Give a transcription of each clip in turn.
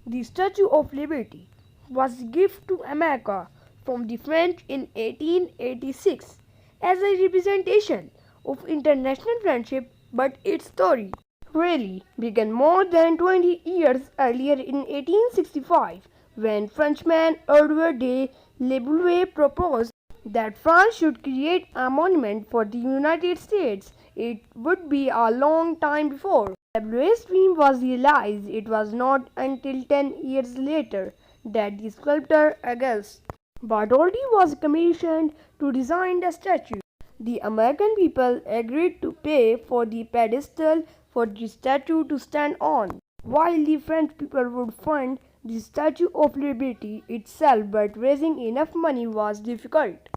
The Statue of Liberty was a gift to America from the French in 1886 as a representation of international friendship, but its story really began more than 20 years earlier in 1865 when Frenchman Edouard de Lebulier proposed that France should create a monument for the United States. It would be a long time before Lebulier's dream was realized. It was not until 10 years later that the sculptor Auguste Bartholdi was commissioned to design the statue. The American people agreed to pay for the pedestal for the statue to stand on, while the French people would fund the Statue of Liberty itself, but raising enough money was difficult.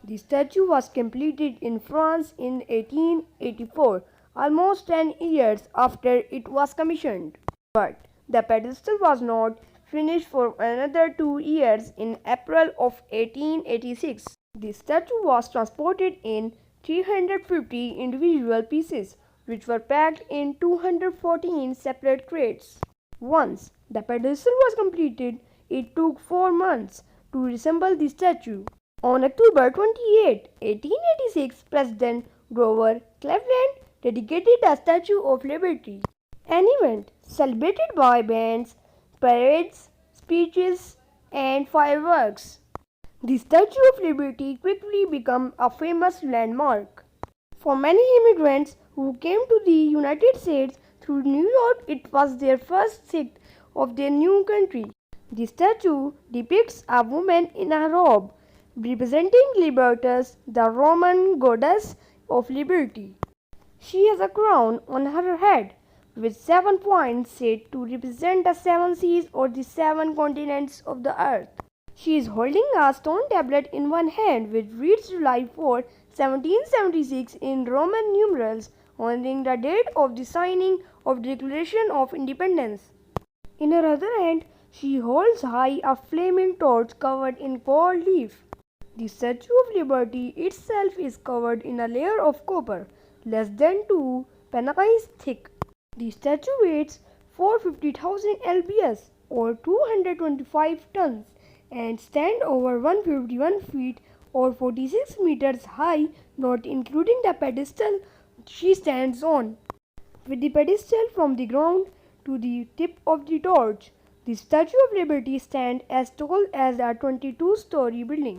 The statue was completed in France in 1884, almost 10 years after it was commissioned. But the pedestal was not finished for another 2 years. In April of 1886. The statue was transported in 350 individual pieces, which were packed in 214 separate crates. Once the pedestal was completed, it took 4 months to assemble the statue. On October 28, 1886, President Grover Cleveland dedicated the Statue of Liberty, an event celebrated by bands, parades, speeches, and fireworks. The Statue of Liberty quickly became a famous landmark. For many immigrants who came to the United States through New York, it was their first sight of their new country. The statue depicts a woman in a robe representing Libertas, the Roman goddess of liberty. She has a crown on her head with 7 points said to represent the 7 seas or the 7 continents of the earth. She is holding a stone tablet in one hand which reads July 4, 1776 in Roman numerals, honoring the date of the signing of the Declaration of Independence. In her other hand, she holds high a flaming torch covered in gold leaf. The Statue of Liberty itself is covered in a layer of copper, less than 2 pennies thick. The statue weighs 450,000 lbs or 225 tons and stands over 151 feet or 46 meters high, not including the pedestal she stands on. With the pedestal from the ground to the tip of the torch, the Statue of Liberty stands as tall as a 22-story building.